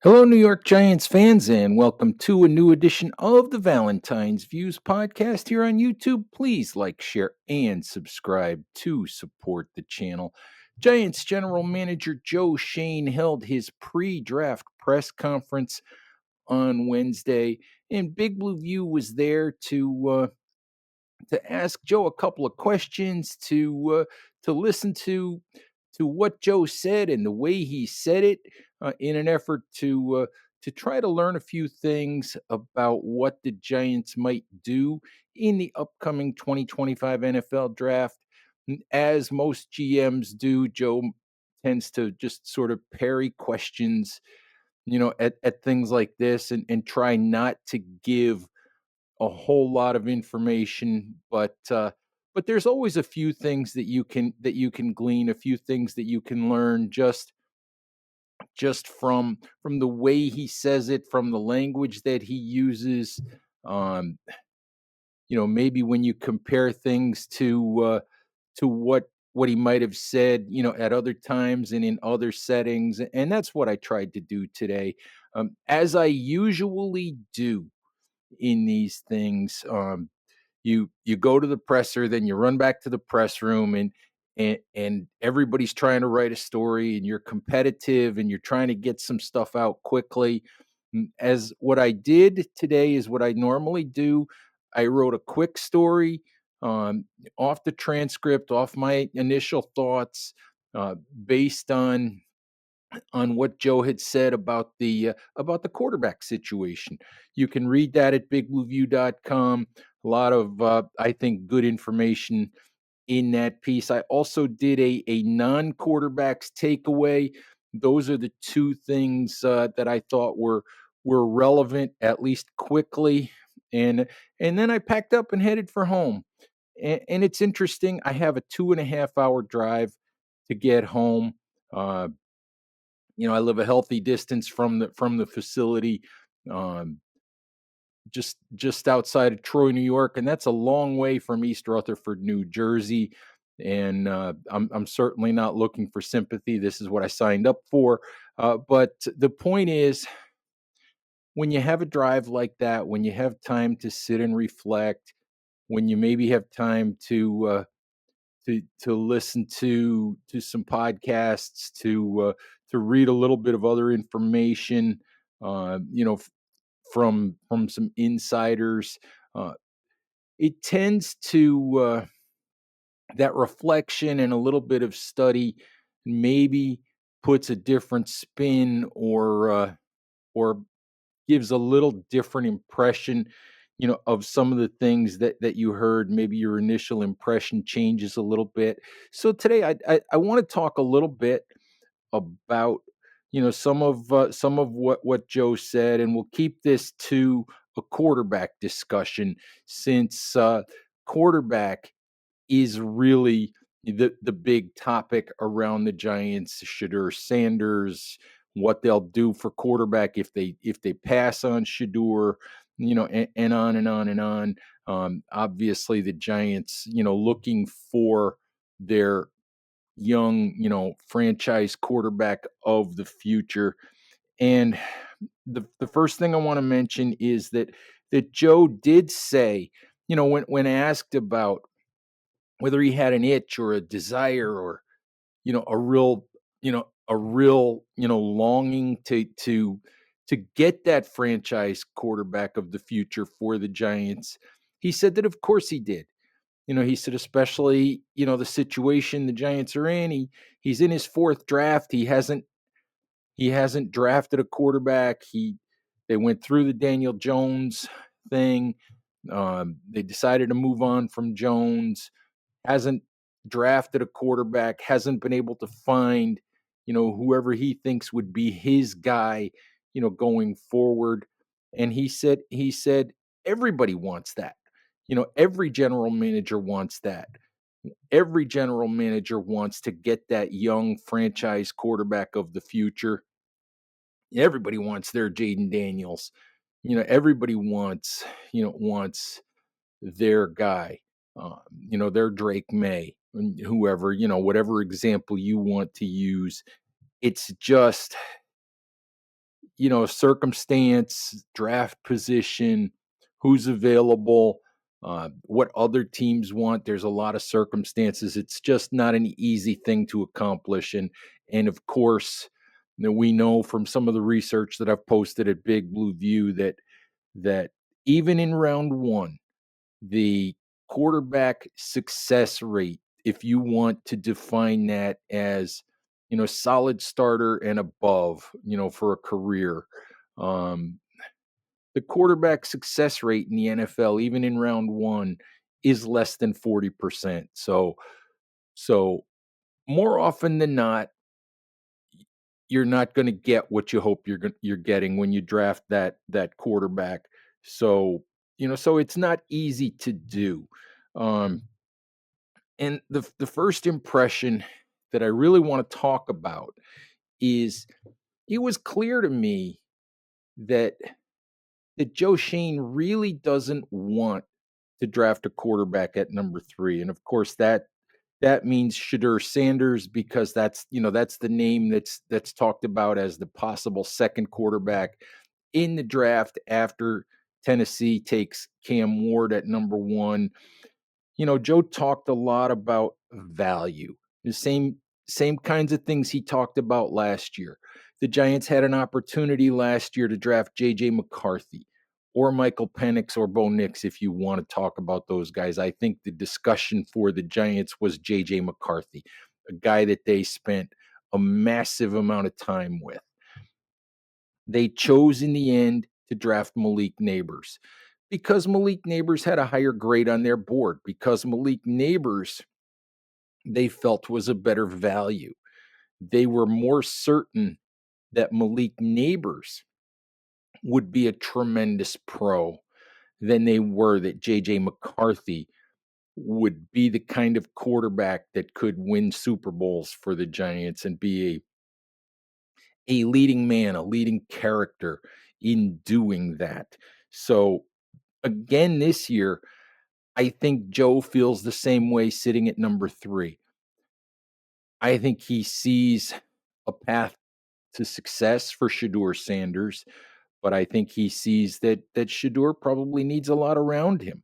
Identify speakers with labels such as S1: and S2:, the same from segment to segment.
S1: Hello, New York Giants fans, and welcome to a new edition of the Valentine's Views podcast here on YouTube. Please like, share, and subscribe to support the channel. Giants general manager Joe Shane held his pre draft press conference on Wednesday, and Big Blue View was there to ask Joe a couple of questions, to listen to what Joe said and the way he said it, in an effort to try to learn a few things about what the Giants might do in the upcoming 2025 NFL draft. As most GMs do, Joe tends to just sort of parry questions, at things like this, and try not to give a whole lot of information, but there's always a few things that you can glean, a few things that you can learn just from the way he says it, from the language that he uses. Um, maybe when you compare things to what he might have said, at other times and in other settings, and that's what I tried to do today, as I usually do in these things. You go to the presser, then you run back to the press room, and everybody's trying to write a story, and you're competitive, and you're trying to get some stuff out quickly. As what I did today is what I normally do. I wrote a quick story, um, off the transcript, off my initial thoughts, uh, based on what Joe had said about the quarterback situation. You can read that at bigblueview.com. A lot of I think good information in that piece. I also did a non-quarterbacks takeaway. Those are the two things that I thought were relevant, at least quickly. And then I packed up and headed for home. And it's interesting. I have a 2.5 hour drive to get home. Uh, I live a healthy distance from the facility, um, just outside of Troy, New York, and that's a long way from East Rutherford, New Jersey. And I'm certainly not looking for sympathy. This is what I signed up for. But the point is, when you have a drive like that, when you have time to sit and reflect, when you maybe have time to listen to some podcasts, to read a little bit of other information, from some insiders. Uh, it tends to that reflection and a little bit of study maybe puts a different spin, or gives a little different impression, of some of the things that you heard. Maybe your initial impression changes a little bit. So today I want to talk a little bit about, some of what Joe said, and we'll keep this to a quarterback discussion, since quarterback is really the big topic around the Giants. Shadur Sanders, what they'll do for quarterback if they pass on Shadur, and on and on and on. Obviously, the Giants, looking for their young, franchise quarterback of the future. And the first thing I want to mention is that Joe did say, when asked about whether he had an itch or a desire, or a real longing to get that franchise quarterback of the future for the Giants. He said that of course he did. He said, especially, the situation the Giants are in. He's in his fourth draft. He hasn't drafted a quarterback. They went through the Daniel Jones thing. They decided to move on from Jones. Hasn't drafted a quarterback. Hasn't been able to find, whoever he thinks would be his guy, going forward. And he said everybody wants that. Every general manager wants that. Every general manager wants to get that young franchise quarterback of the future. Everybody wants their Jaden Daniels. Everybody wants their guy. Their Drake May, and whoever, whatever example you want to use. It's just, circumstance, draft position, who's available, what other teams want. There's a lot of circumstances. It's just not an easy thing to accomplish. And of course, we know from some of the research that I've posted at Big Blue View that even in round one, the quarterback success rate, if you want to define that as, solid starter and above, for a career, um, the quarterback success rate in the NFL, even in round one, is less than 40%. So more often than not, you're not going to get what you hope you're getting when you draft that quarterback. So it's not easy to do. Um, and the first impression that I really want to talk about is it was clear to me that Joe Shane really doesn't want to draft a quarterback at number 3. And of course that means Shadur Sanders, because that's the name that's talked about as the possible second quarterback in the draft after Tennessee takes Cam Ward at number 1. Joe talked a lot about value. The same kinds of things he talked about last year. The Giants had an opportunity last year to draft JJ McCarthy or Michael Penix or Bo Nix, if you want to talk about those guys. I think the discussion for the Giants was JJ McCarthy, a guy that they spent a massive amount of time with. They chose in the end to draft Malik Neighbors because Malik Neighbors had a higher grade on their board, because Malik Neighbors, they felt, was a better value. They were more certain that Malik Neighbors would be a tremendous pro than they were that JJ McCarthy would be the kind of quarterback that could win Super Bowls for the Giants and be a leading man, a leading character in doing that. So again, this year, I think Joe feels the same way sitting at number 3. I think he sees a path to success for Shadur Sanders, but I think he sees that Shadur probably needs a lot around him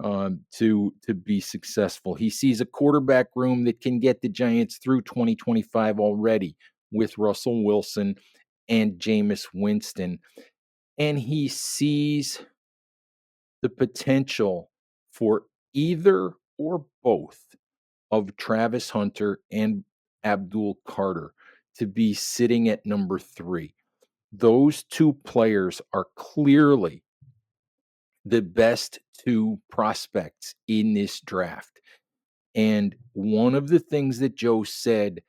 S1: to be successful. He sees a quarterback room that can get the Giants through 2025 already with Russell Wilson and Jameis Winston, and he sees the potential for either or both of Travis Hunter and Abdul Carter to be sitting at number 3. Those two players are clearly the best 2 prospects in this draft. And one of the things that Joe said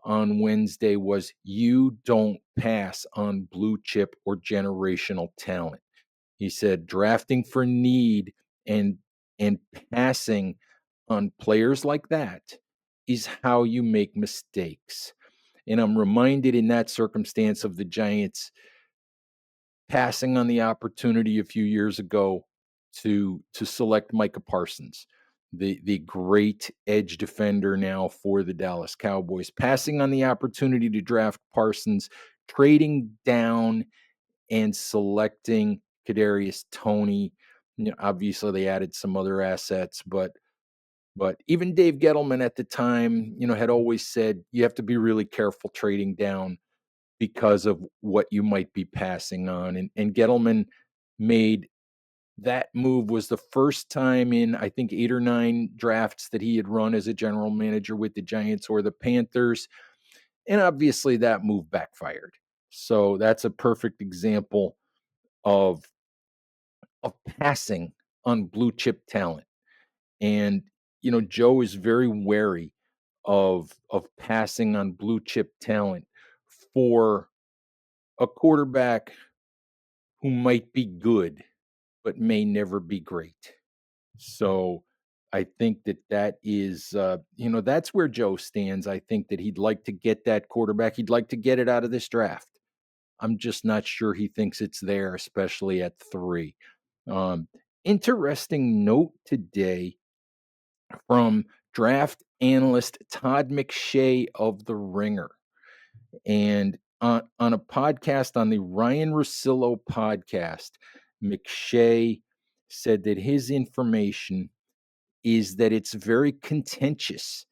S1: on Wednesday was, you don't pass on blue chip or generational talent. He said drafting for need and passing on players like that is how you make mistakes. And I'm reminded in that circumstance of the Giants passing on the opportunity a few years ago to select Micah Parsons, the great edge defender now for the Dallas Cowboys, passing on the opportunity to draft Parsons, trading down and selecting Kadarius Toney. Obviously they added some other assets, but even Dave Gettleman at the time, had always said you have to be really careful trading down because of what you might be passing on. And Gettleman made that move. Was the first time in, I think, 8 or 9 drafts that he had run as a general manager with the Giants or the Panthers. And obviously that move backfired. So that's a perfect example of passing on blue chip talent. And, Joe is very wary of passing on blue chip talent for a quarterback who might be good, but may never be great. So I think that is, that's where Joe stands. I think that he'd like to get that quarterback. He'd like to get it out of this draft. I'm just not sure he thinks it's there, especially at 3. Um, Interesting note today from draft analyst Todd McShay of The Ringer. And on a podcast, on the Ryan Russillo podcast, McShay said that his information is that it's very contentious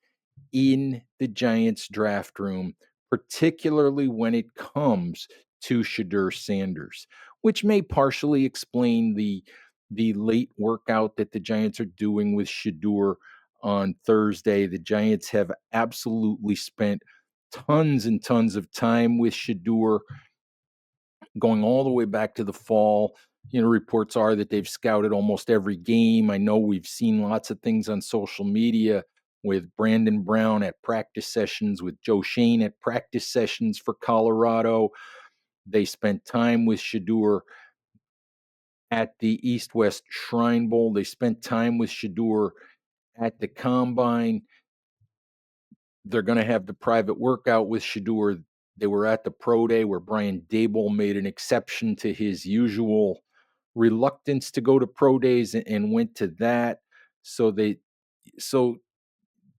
S1: in the Giants draft room, particularly when it comes to Shadur Sanders, which may partially explain the late workout that the Giants are doing with Shadur on Thursday. The Giants have absolutely spent tons and tons of time with Shadur, going all the way back to the fall. Reports are that they've scouted almost every game. I know we've seen lots of things on social media with Brandon Brown at practice sessions, with Joe Shane at practice sessions for Colorado. They spent time with Shadur at the East West Shrine Bowl. They spent time with Shadur at the Combine. They're going to have the private workout with Shadur. They were at the pro day where Brian Daboll made an exception to his usual reluctance to go to pro days and went to that. So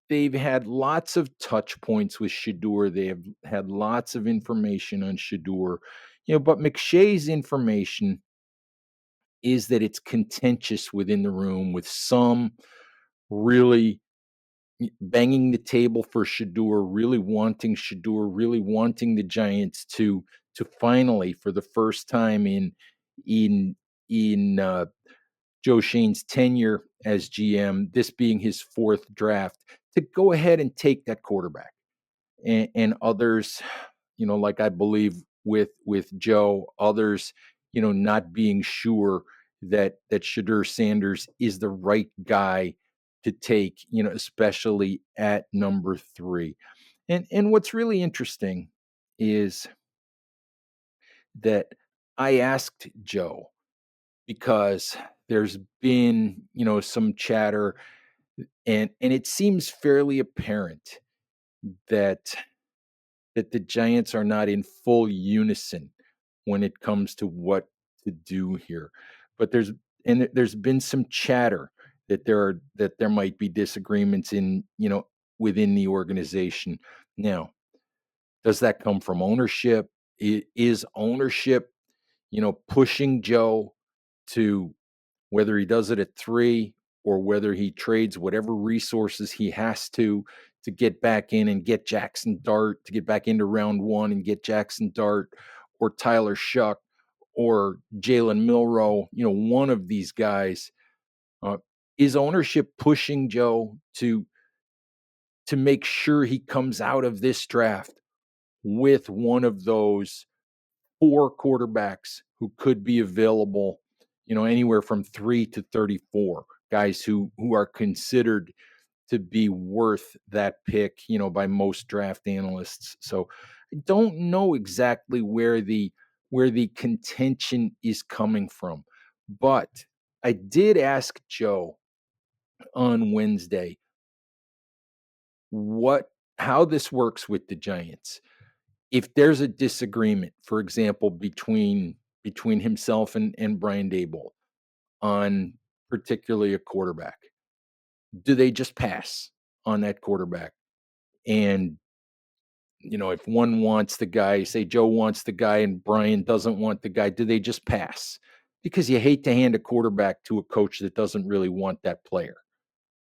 S1: they've had lots of touch points with Shadur. They have had lots of information on Shadur. But McShay's information is that it's contentious within the room, with some really banging the table for Shadur, really wanting the Giants to finally, for the first time in Joe Shane's tenure as GM, this being his fourth draft, to go ahead and take that quarterback. And others, like I believe with Joe, others, not being sure that Shadur Sanders is the right guy to take, especially at number 3. And what's really interesting is that I asked Joe, because there's been, some chatter, and it seems fairly apparent that the Giants are not in full unison when it comes to what to do here. But there's been some chatter that there might be disagreements within the organization. Now, does that come from ownership? Is ownership, pushing Joe to, whether he does it at 3 or whether he trades whatever resources he has to get back in and get Jackson Dart, to get back into round 1 and get Jackson Dart or Tyler Shuck or Jalen Milrow, one of these guys. Is ownership pushing Joe to make sure he comes out of this draft with one of those 4 quarterbacks who could be available, anywhere from 3 to 34 guys who are considered to be worth that pick, by most draft analysts. So I don't know exactly where the contention is coming from, but I did ask Joe on Wednesday how this works with the Giants. If there's a disagreement, for example, between himself and Brian Daboll on particularly a quarterback, do they just pass on that quarterback? And if one wants the guy, say Joe wants the guy and Brian doesn't want the guy, do they just pass? Because you hate to hand a quarterback to a coach that doesn't really want that player.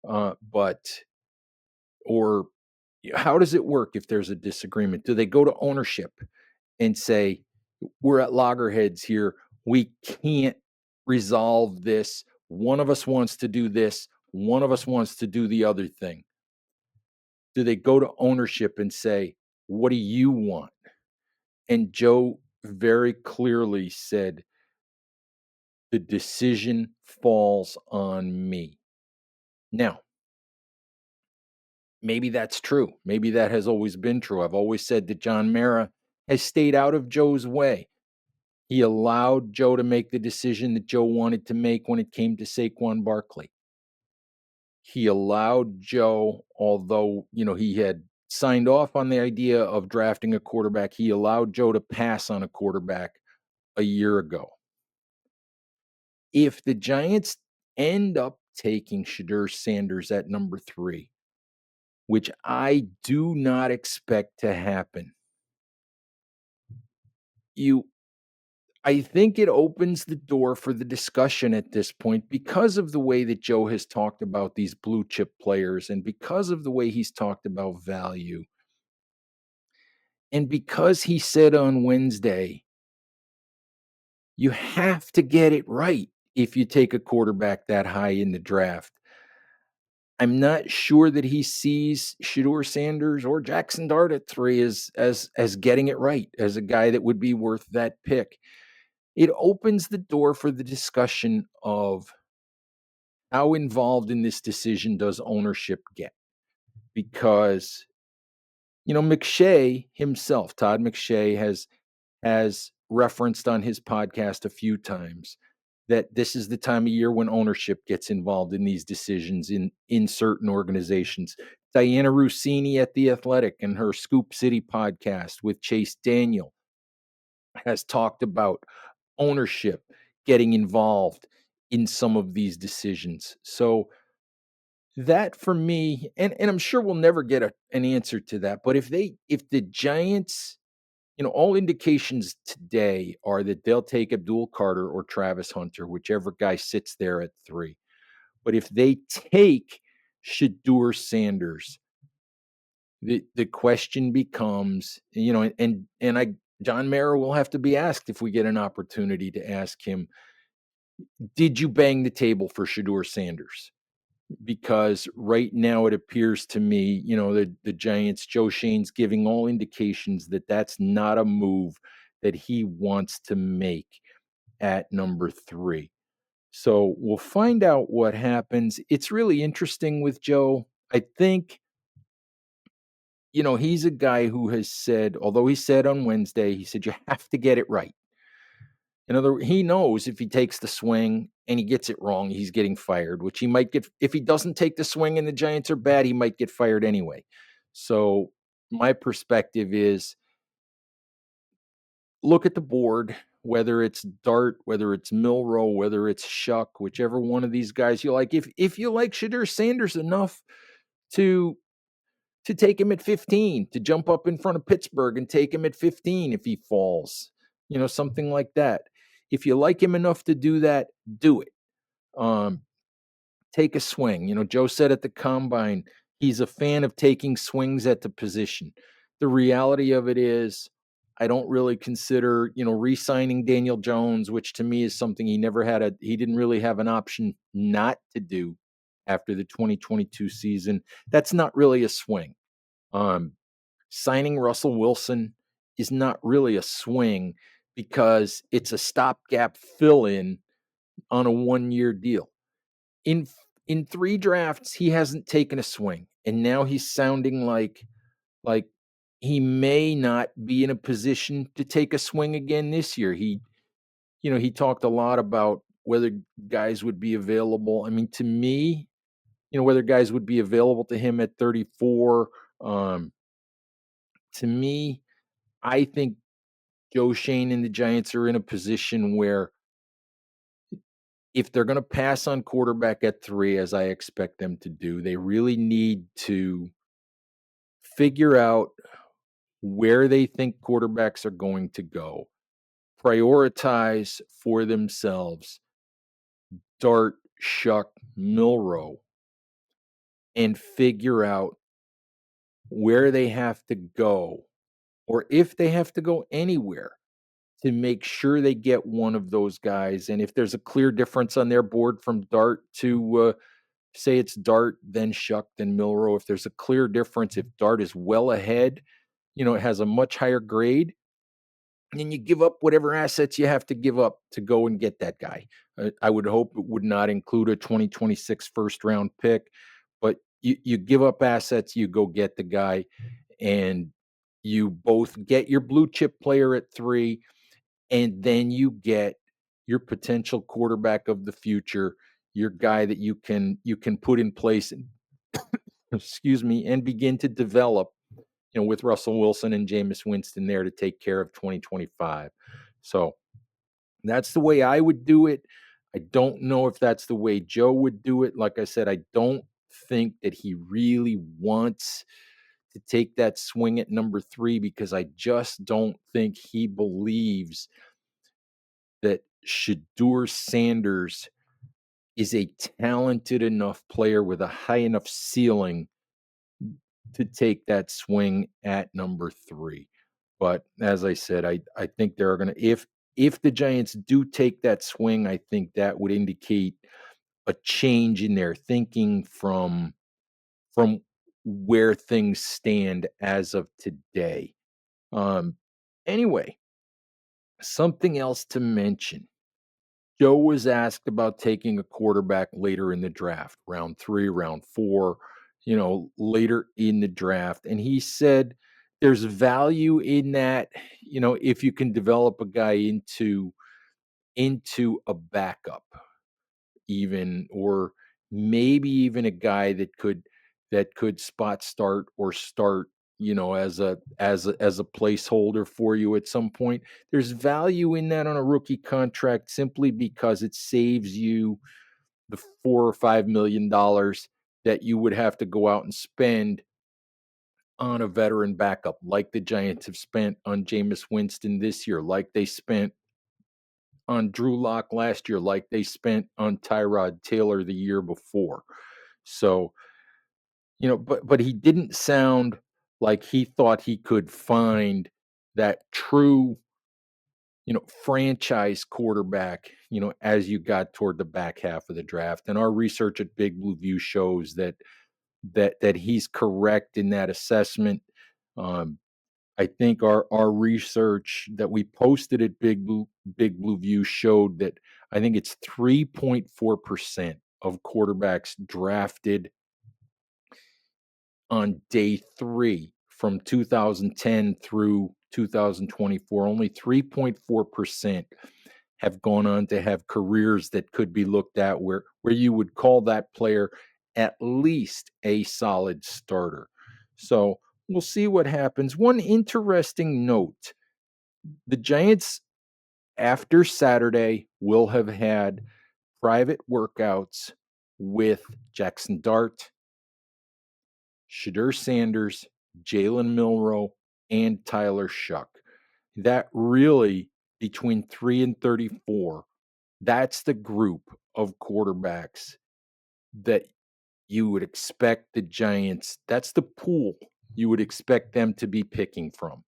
S1: Or how does it work if there's a disagreement? Do they go to ownership and say, we're at loggerheads here, we can't resolve this, one of us wants to do this, one of us wants to do the other thing? Do they go to ownership and say, what do you want? And Joe very clearly said, the decision falls on me. Now, maybe that's true. Maybe that has always been true. I've always said that John Mara has stayed out of Joe's way. He allowed Joe to make the decision that Joe wanted to make when it came to Saquon Barkley. He allowed Joe, although, he had signed off on the idea of drafting a quarterback, he allowed Joe to pass on a quarterback a year ago. If the Giants end up taking Shadur Sanders at number 3, which I do not expect to happen, you I think it opens the door for the discussion at this point because of the way that Joe has talked about these blue chip players and because of the way he's talked about value. And because he said on Wednesday, you have to get it right if you take a quarterback that high in the draft. I'm not sure that he sees Shedeur Sanders or Jackson Dart at 3 as getting it right, as a guy that would be worth that pick. It opens the door for the discussion of how involved in this decision does ownership get? Because, McShay himself, Todd McShay, has referenced on his podcast a few times that this is the time of year when ownership gets involved in these decisions in certain organizations. Diana Rossini at The Athletic and her Scoop City podcast with Chase Daniel has talked about ownership getting involved in some of these decisions. So that for me, and I'm sure we'll never get an answer to that, but if the Giants, all indications today are that they'll take Abdul Carter or Travis Hunter, whichever guy sits there at 3. But if they take Shedeur Sanders, the question becomes, and I John Mara will have to be asked if we get an opportunity to ask him, did you bang the table for Shedeur Sanders? Because right now it appears to me, the Giants, Joe Shane's giving all indications that that's not a move that he wants to make at number 3. So we'll find out what happens. It's really interesting with Joe. I think, he's a guy who has said, although he said on Wednesday, he said, you have to get it right. In other words, he knows if he takes the swing and he gets it wrong, he's getting fired, which he might get. If he doesn't take the swing and the Giants are bad, he might get fired anyway. So my perspective is look at the board, whether it's Dart, whether it's Milrow, whether it's Shuck, whichever one of these guys you like. If you like Shedeur Sanders enough to take him at 15, to jump up in front of Pittsburgh and take him at 15 if he falls, something like that. If you like him enough to do that, do it. Take a swing. Joe said at the combine, he's a fan of taking swings at the position. The reality of it is, I don't really consider, re-signing Daniel Jones, which to me is something he didn't really have an option not to do after the 2022 season. That's not really a swing. Signing Russell Wilson is not really a swing because it's a stopgap fill-in on a 1-year deal. In 3 drafts, he hasn't taken a swing, and now he's sounding like he may not be in a position to take a swing again this year. He talked a lot about whether guys would be available. I mean, to me, whether guys would be available to him at 34. To me, I think Joe Shane and the Giants are in a position where if they're going to pass on quarterback at 3, as I expect them to do, they really need to figure out where they think quarterbacks are going to go, prioritize for themselves Dart, Shuck, Milrow, and figure out where they have to go, or if they have to go anywhere, to make sure they get one of those guys. And if there's a clear difference on their board from Dart to say it's Dart, then Shuck, then Milrow, if there's a clear difference, if Dart is well ahead, it has a much higher grade, and you give up whatever assets you have to give up to go and get that guy. I would hope it would not include a 2026 first round pick, but you give up assets, you go get the guy, and you both get your blue chip player at 3, and then you get your potential quarterback of the future, your guy that you can put in place and excuse me, and begin to develop, with Russell Wilson and Jameis Winston there to take care of 2025. So that's the way I would do it. I don't know if that's the way Joe would do it. Like I said, I don't think that he really wants to take that swing at number 3 because I just don't think he believes that Shedeur Sanders is a talented enough player with a high enough ceiling to take that swing at number 3. But as I said, I think they're gonna if the Giants do take that swing, I think that would indicate a change in their thinking from where things stand as of today. Um, anyway, something else to mention. Joe was asked about taking a quarterback later in the draft, round 3, round 4, later in the draft, and he said there's value in that, if you can develop a guy into a backup even, or maybe even a guy that could spot start or start, as a placeholder for you at some point. There's value in that on a rookie contract simply because it saves you the 4 or 5 million dollars that you would have to go out and spend on a veteran backup, like the Giants have spent on Jameis Winston this year, like they spent on Drew Lock last year, like they spent on Tyrod Taylor the year before. So, but he didn't sound like he thought he could find that true, franchise quarterback, as you got toward the back half of the draft. And our research at Big Blue View shows that he's correct in that assessment. Um, I think our research that we posted at Big Blue View showed that I think it's 3.4% of quarterbacks drafted on day 3 from 2010 through 2024. Only 3.4% have gone on to have careers that could be looked at where you would call that player at least a solid starter. So we'll see what happens. One interesting note: the Giants, after Saturday, will have had private workouts with Jackson Dart, Shedeur Sanders, Jalen Milroe, and Tyler Shuck. That really, between 3 and 34, that's the group of quarterbacks that you would expect the Giants, that's the pool you would expect them to be picking from.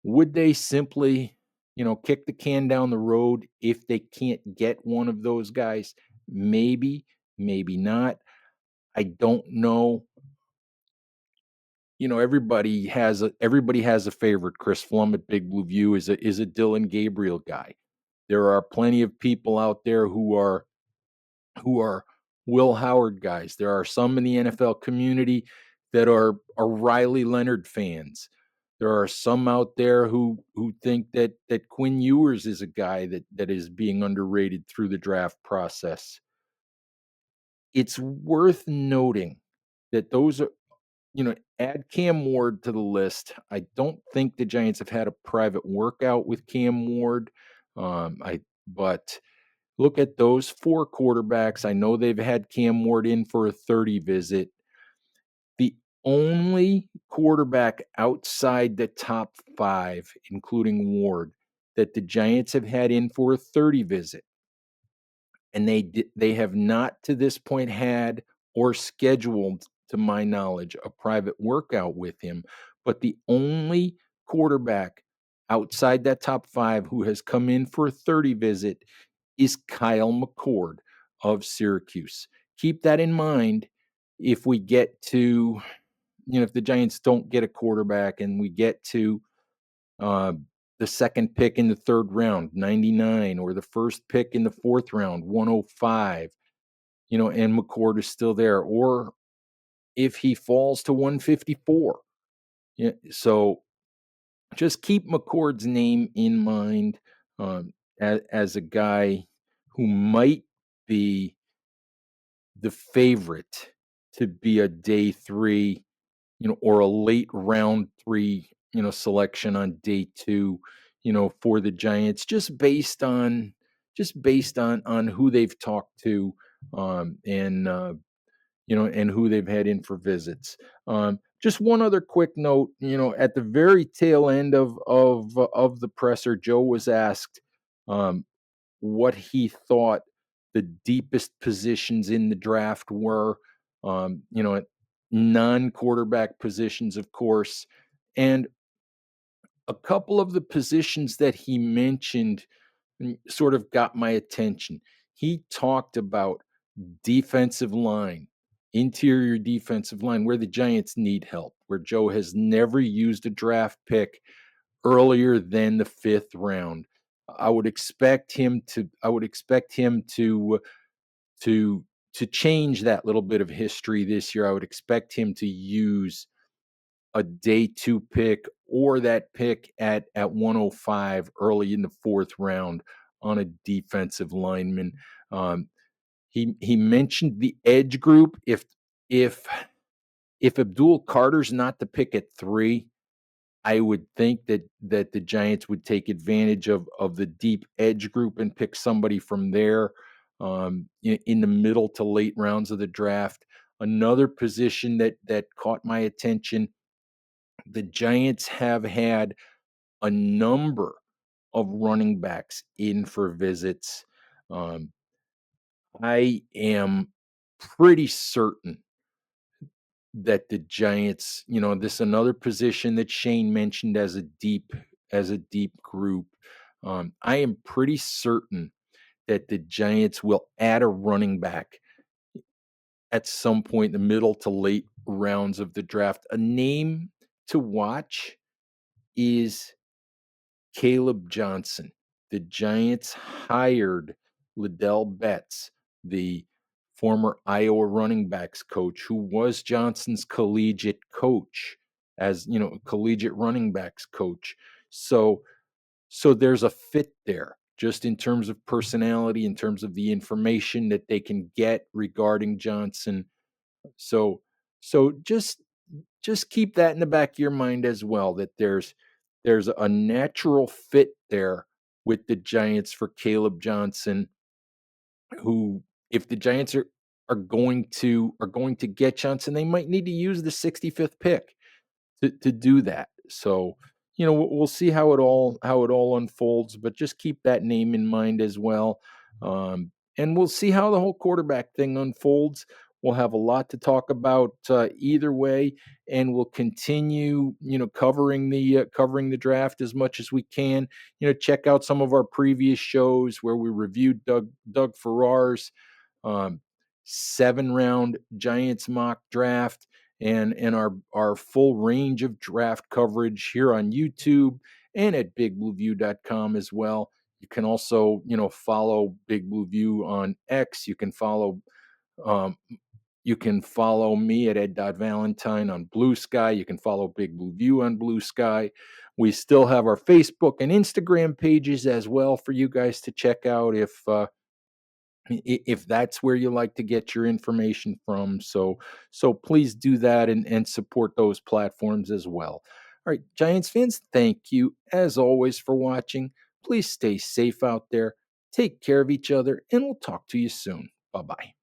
S1: Would they simply, kick the can down the road if they can't get one of those guys? Maybe, maybe not. I don't know. Everybody has a favorite. Chris Flum at Big Blue View is a Dylan Gabriel guy. There are plenty of people out there who are Will Howard guys. There are some in the NFL community that are Riley Leonard fans. There are some out there who think that Quinn Ewers is a guy that is being underrated through the draft process. It's worth noting that those are, add Cam Ward to the list. I don't think the Giants have had a private workout with Cam Ward. But look at those 4 quarterbacks. I know they've had Cam Ward in for a 30 visit. The only quarterback outside the top 5, including Ward, that the Giants have had in for a 30 visit, and they have not to this point had or scheduled, to my knowledge, a private workout with him. But the only quarterback outside that top 5 who has come in for a 30 visit is Kyle McCord of Syracuse. Keep that in mind if we get to, if the Giants don't get a quarterback and we get to uh, the second pick in the 3rd round, 99, or the first pick in the 4th round, 105, and McCord is still there, or if he falls to 154. Yeah, so just keep McCord's name in mind, as a guy who might be the favorite to be a day 3, or a late round 3, selection on day 2, for the Giants, just based on who they've talked to, and and who they've had in for visits. Just one other quick note, at the very tail end of the presser, Joe was asked um, what he thought the deepest positions in the draft were, at non-quarterback positions, of course, and a couple of the positions that he mentioned sort of got my attention. He talked about defensive line, interior defensive line, where the Giants need help, where Joe has never used a draft pick earlier than the fifth round. I would expect him to to change that little bit of history this year. I would expect him to use a day two pick or that pick at 105 early in the fourth round on a defensive lineman. Um, he mentioned the edge group. If if Abdul Carter's not the pick at 3, I would think that the Giants would take advantage of the deep edge group and pick somebody from there, in the middle to late rounds of the draft. Another position that caught my attention, the Giants have had a number of running backs in for visits. Um, I am pretty certain that the Giants, this another position that Shane mentioned as a deep group. I am pretty certain that the Giants will add a running back at some point in the middle to late rounds of the draft. A name to watch is Caleb Johnson. The Giants hired Liddell Betts, the former Iowa running backs coach, who was Johnson's collegiate coach, as collegiate running backs coach. So there's a fit there, just in terms of personality, in terms of the information that they can get regarding Johnson. So just keep that in the back of your mind as well, that there's a natural fit there with the Giants for Caleb Johnson, who, if the Giants are going to get Johnson, they might need to use the 65th pick to do that. So, we'll see how it all unfolds, but just keep that name in mind as well. And we'll see how the whole quarterback thing unfolds. We'll have a lot to talk about either way, and we'll continue, covering the draft as much as we can. Check out some of our previous shows where we reviewed Doug Farrar's um, 7-round Giants mock draft, and our full range of draft coverage here on YouTube and at bigblueview.com as well. You can also, follow Big Blue View on X. Um, you can follow me at ed.valentine on Blue Sky. You can follow Big Blue View on Blue Sky. We still have our Facebook and Instagram pages as well for you guys to check out if that's where you like to get your information from. So please do that and support those platforms as well. All right, Giants fans, thank you as always for watching. Please stay safe out there, take care of each other, and we'll talk to you soon. Bye-bye.